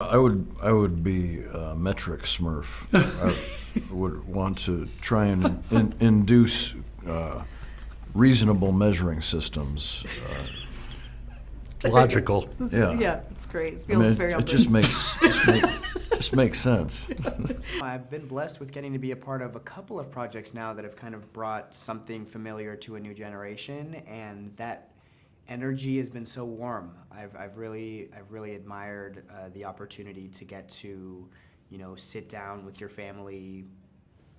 I would be metric Smurf. I would want to try and induce reasonable measuring systems. Logical. Yeah. Yeah, it's great. I Feels mean, very it just makes sense. I've been blessed with getting to be a part of a couple of projects now that have kind of brought something familiar to a new generation, and that energy has been so warm. I've really admired the opportunity to get to, sit down with your family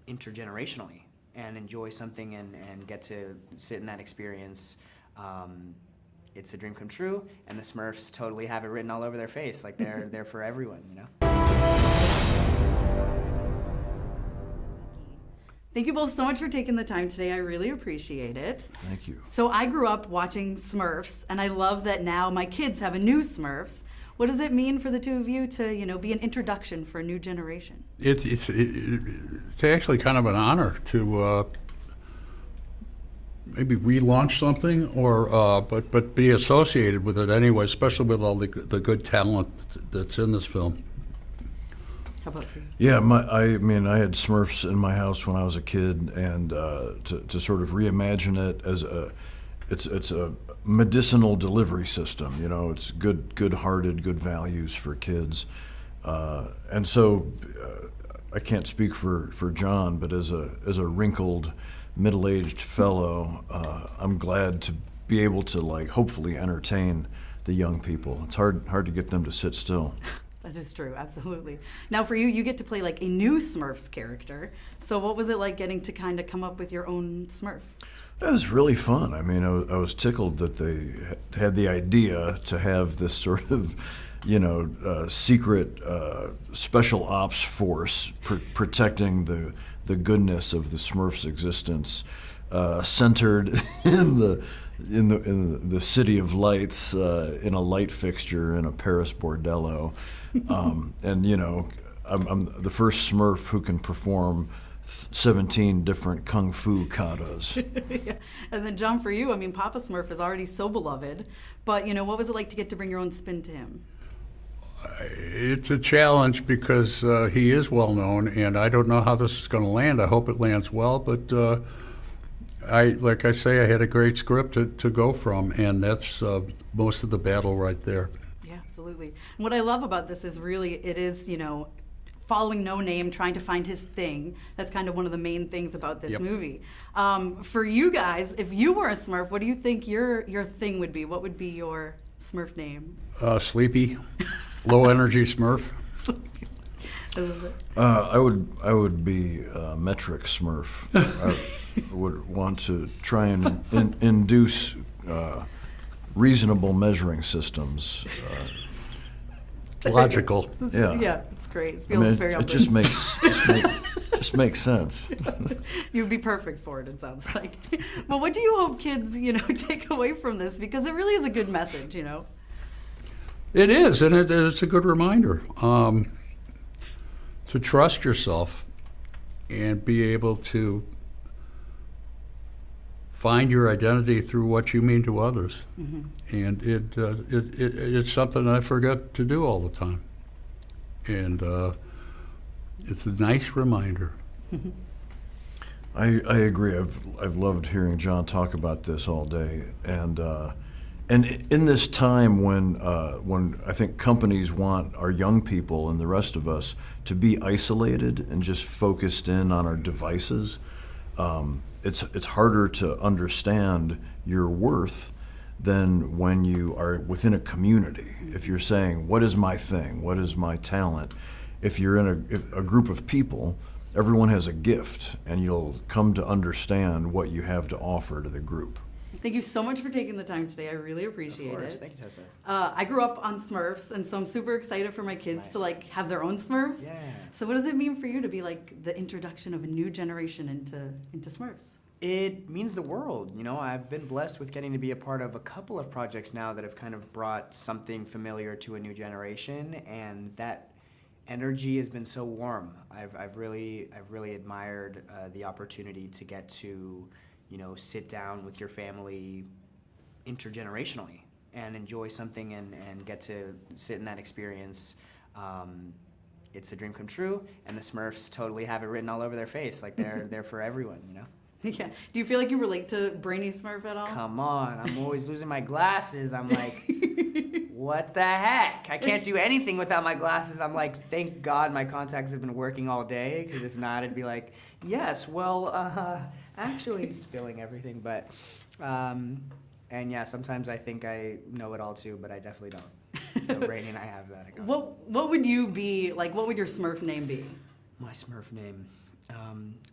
intergenerationally and enjoy something and get to sit in that experience. It's a dream come true, and the Smurfs totally have it written all over their face, like they're for everyone, Thank you both so much for taking the time today. I really appreciate it. Thank you. So I grew up watching Smurfs, and I love that now my kids have a new Smurfs. What does it mean for the two of you to, be an introduction for a new generation? It's actually kind of an honor to maybe relaunch something, or but be associated with it anyway, especially with all the good talent that's in this film. How about for you? Yeah, I had Smurfs in my house when I was a kid, and to sort of reimagine it as it's a medicinal delivery system. It's good-hearted, good values for kids, and so I can't speak for John, but as a wrinkled, middle-aged fellow, I'm glad to be able to hopefully entertain the young people. It's hard to get them to sit still. That is true, absolutely. Now for you, you get to play a new Smurfs character. So what was it like getting to kind of come up with your own Smurf? That was really fun. I was tickled that they had the idea to have this sort of, secret special ops force protecting the goodness of the Smurfs' existence, centered in the City of Lights, in a light fixture in a Paris bordello. And I'm the first Smurf who can perform 17 different kung fu katas. Yeah. And then John, for you, Papa Smurf is already so beloved, but what was it like to get to bring your own spin to him? It's a challenge because he is well known, and I don't know how this is going to land. I hope it lands well, but like I say, I had a great script to go from, and that's most of the battle right there. Yeah, absolutely. And what I love about this is really it is, following No Name, trying to find his thing. That's kind of one of the main things about this movie. For you guys, if you were a Smurf, what do you think your thing would be? What would be your Smurf name? Sleepy, low energy Smurf. Sleepy. I love it. I would be metric Smurf. I would want to try and induce reasonable measuring systems. Logical. Yeah. Yeah, it's great. Feels very it just makes sense. You'd be perfect for it sounds like. But what do you hope kids, take away from this? Because it really is a good message, It is, and it's a good reminder to trust yourself and be able to find your identity through what you mean to others. Mm-hmm. And it's something I forget to do all the time. And it's a nice reminder. I agree. I've loved hearing John talk about this all day, and in this time when I think companies want our young people and the rest of us to be isolated and just focused in on our devices. It's harder to understand your worth than when you are within a community. If you're saying, what is my thing? What is my talent? If you're in a group of people, everyone has a gift, and you'll come to understand what you have to offer to the group. Thank you so much for taking the time today. I really appreciate it. Thank you, Tessa. I grew up on Smurfs, and so I'm super excited for my kids to have their own Smurfs. Yeah. So what does it mean for you to be the introduction of a new generation into Smurfs? It means the world. I've been blessed with getting to be a part of a couple of projects now that have kind of brought something familiar to a new generation, and that energy has been so warm. I've really admired the opportunity to get to, sit down with your family intergenerationally and enjoy something and get to sit in that experience. it's a dream come true, and the Smurfs totally have it written all over their face, like they're for everyone, you know? Yeah. Do you feel like you relate to Brainy Smurf at all? Come on, I'm always losing my glasses. I'm like, what the heck? I can't do anything without my glasses. I'm like, thank God my contacts have been working all day, because if not, it'd be like, yes, well, actually spilling everything. But, and yeah, sometimes I think I know it all too, but I definitely don't. So Brainy and I have that. What would you be, like, what would your Smurf name be? My Smurf name.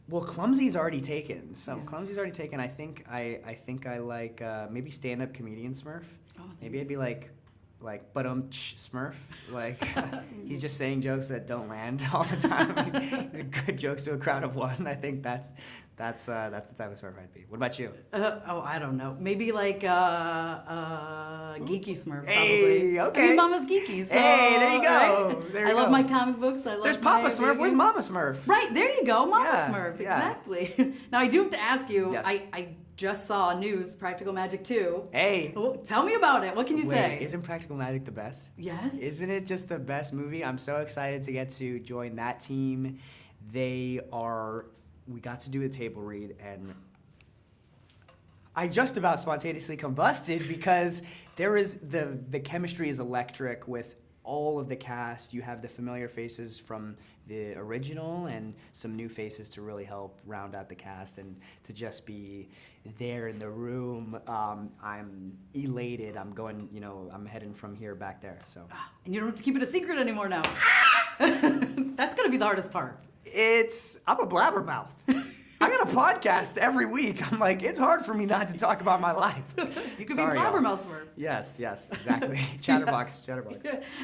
Well, Clumsy's already taken. So Clumsy's already taken. I think I like maybe stand-up comedian Smurf. Oh, Maybe I'd be like Smurf. Like he's just saying jokes that don't land all the time. He's good jokes to a crowd of one. I think that's the type of Smurf I'd be. What about you? I don't know. Maybe like Geeky Smurf, probably. Hey, okay. I mean, Mama's Geeky. So, Hey, there you go. right? There you I love go. my comic books. I love There's my Papa Smurf. video Where's games. Mama Smurf? Right, there you go, Mama Yeah, Smurf. yeah. Exactly. Now I do have to ask you. Yes. I just saw news, Practical Magic 2. Hey. Well, tell me about it. What can you Wait, say? isn't Practical Magic the best? Yes. Isn't it just the best movie? I'm so excited to get to join that team. We got to do a table read, and I just about spontaneously combusted because the chemistry is electric with all of the cast. You have the familiar faces from the original and some new faces to really help round out the cast, and to just be there in the room. I'm elated. I'm heading from here back there. So And you don't have to keep it a secret anymore now. That's gonna be the hardest part. I'm a blabbermouth. I got a podcast every week. I'm like, it's hard for me not to talk about my life. You could Sorry, be y'all. Blabbermouth Smurf. Yes, exactly. Chatterbox.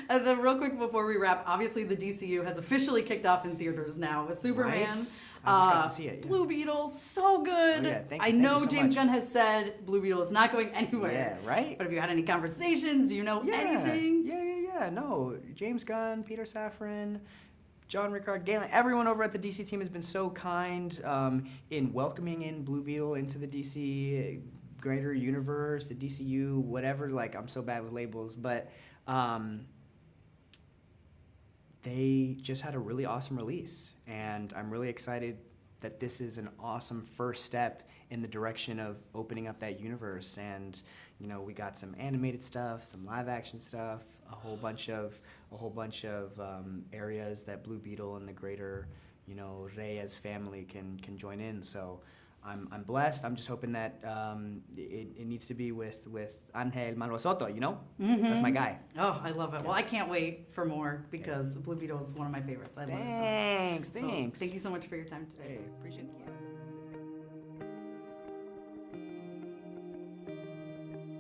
And then real quick before we wrap, obviously the DCU has officially kicked off in theaters now with Superman. Right? I just got to see it. Yeah. Blue Beetle, so good. Oh, yeah. Thank I you know so James much. Gunn has said Blue Beetle is not going anywhere. Yeah, right? But have you had any conversations? Do you know anything? Yeah. No, James Gunn, Peter Safran, John Rickard Galen, everyone over at the DC team has been so kind in welcoming in Blue Beetle into the DC greater universe, the DCU, whatever. Like, I'm so bad with labels, but they just had a really awesome release, and I'm really excited that this is an awesome first step in the direction of opening up that universe. And we got some animated stuff, some live action stuff, a whole bunch of areas that Blue Beetle and the greater Reyes family can join in. So I'm blessed. I'm just hoping that it needs to be with Angel Manuel Soto. Mm-hmm. That's my guy. Oh, I love it. Well, I can't wait for more because Blue Beetle is one of my favorites. I love it so much. Thanks. So, thank you so much for your time today. Hey, appreciate it.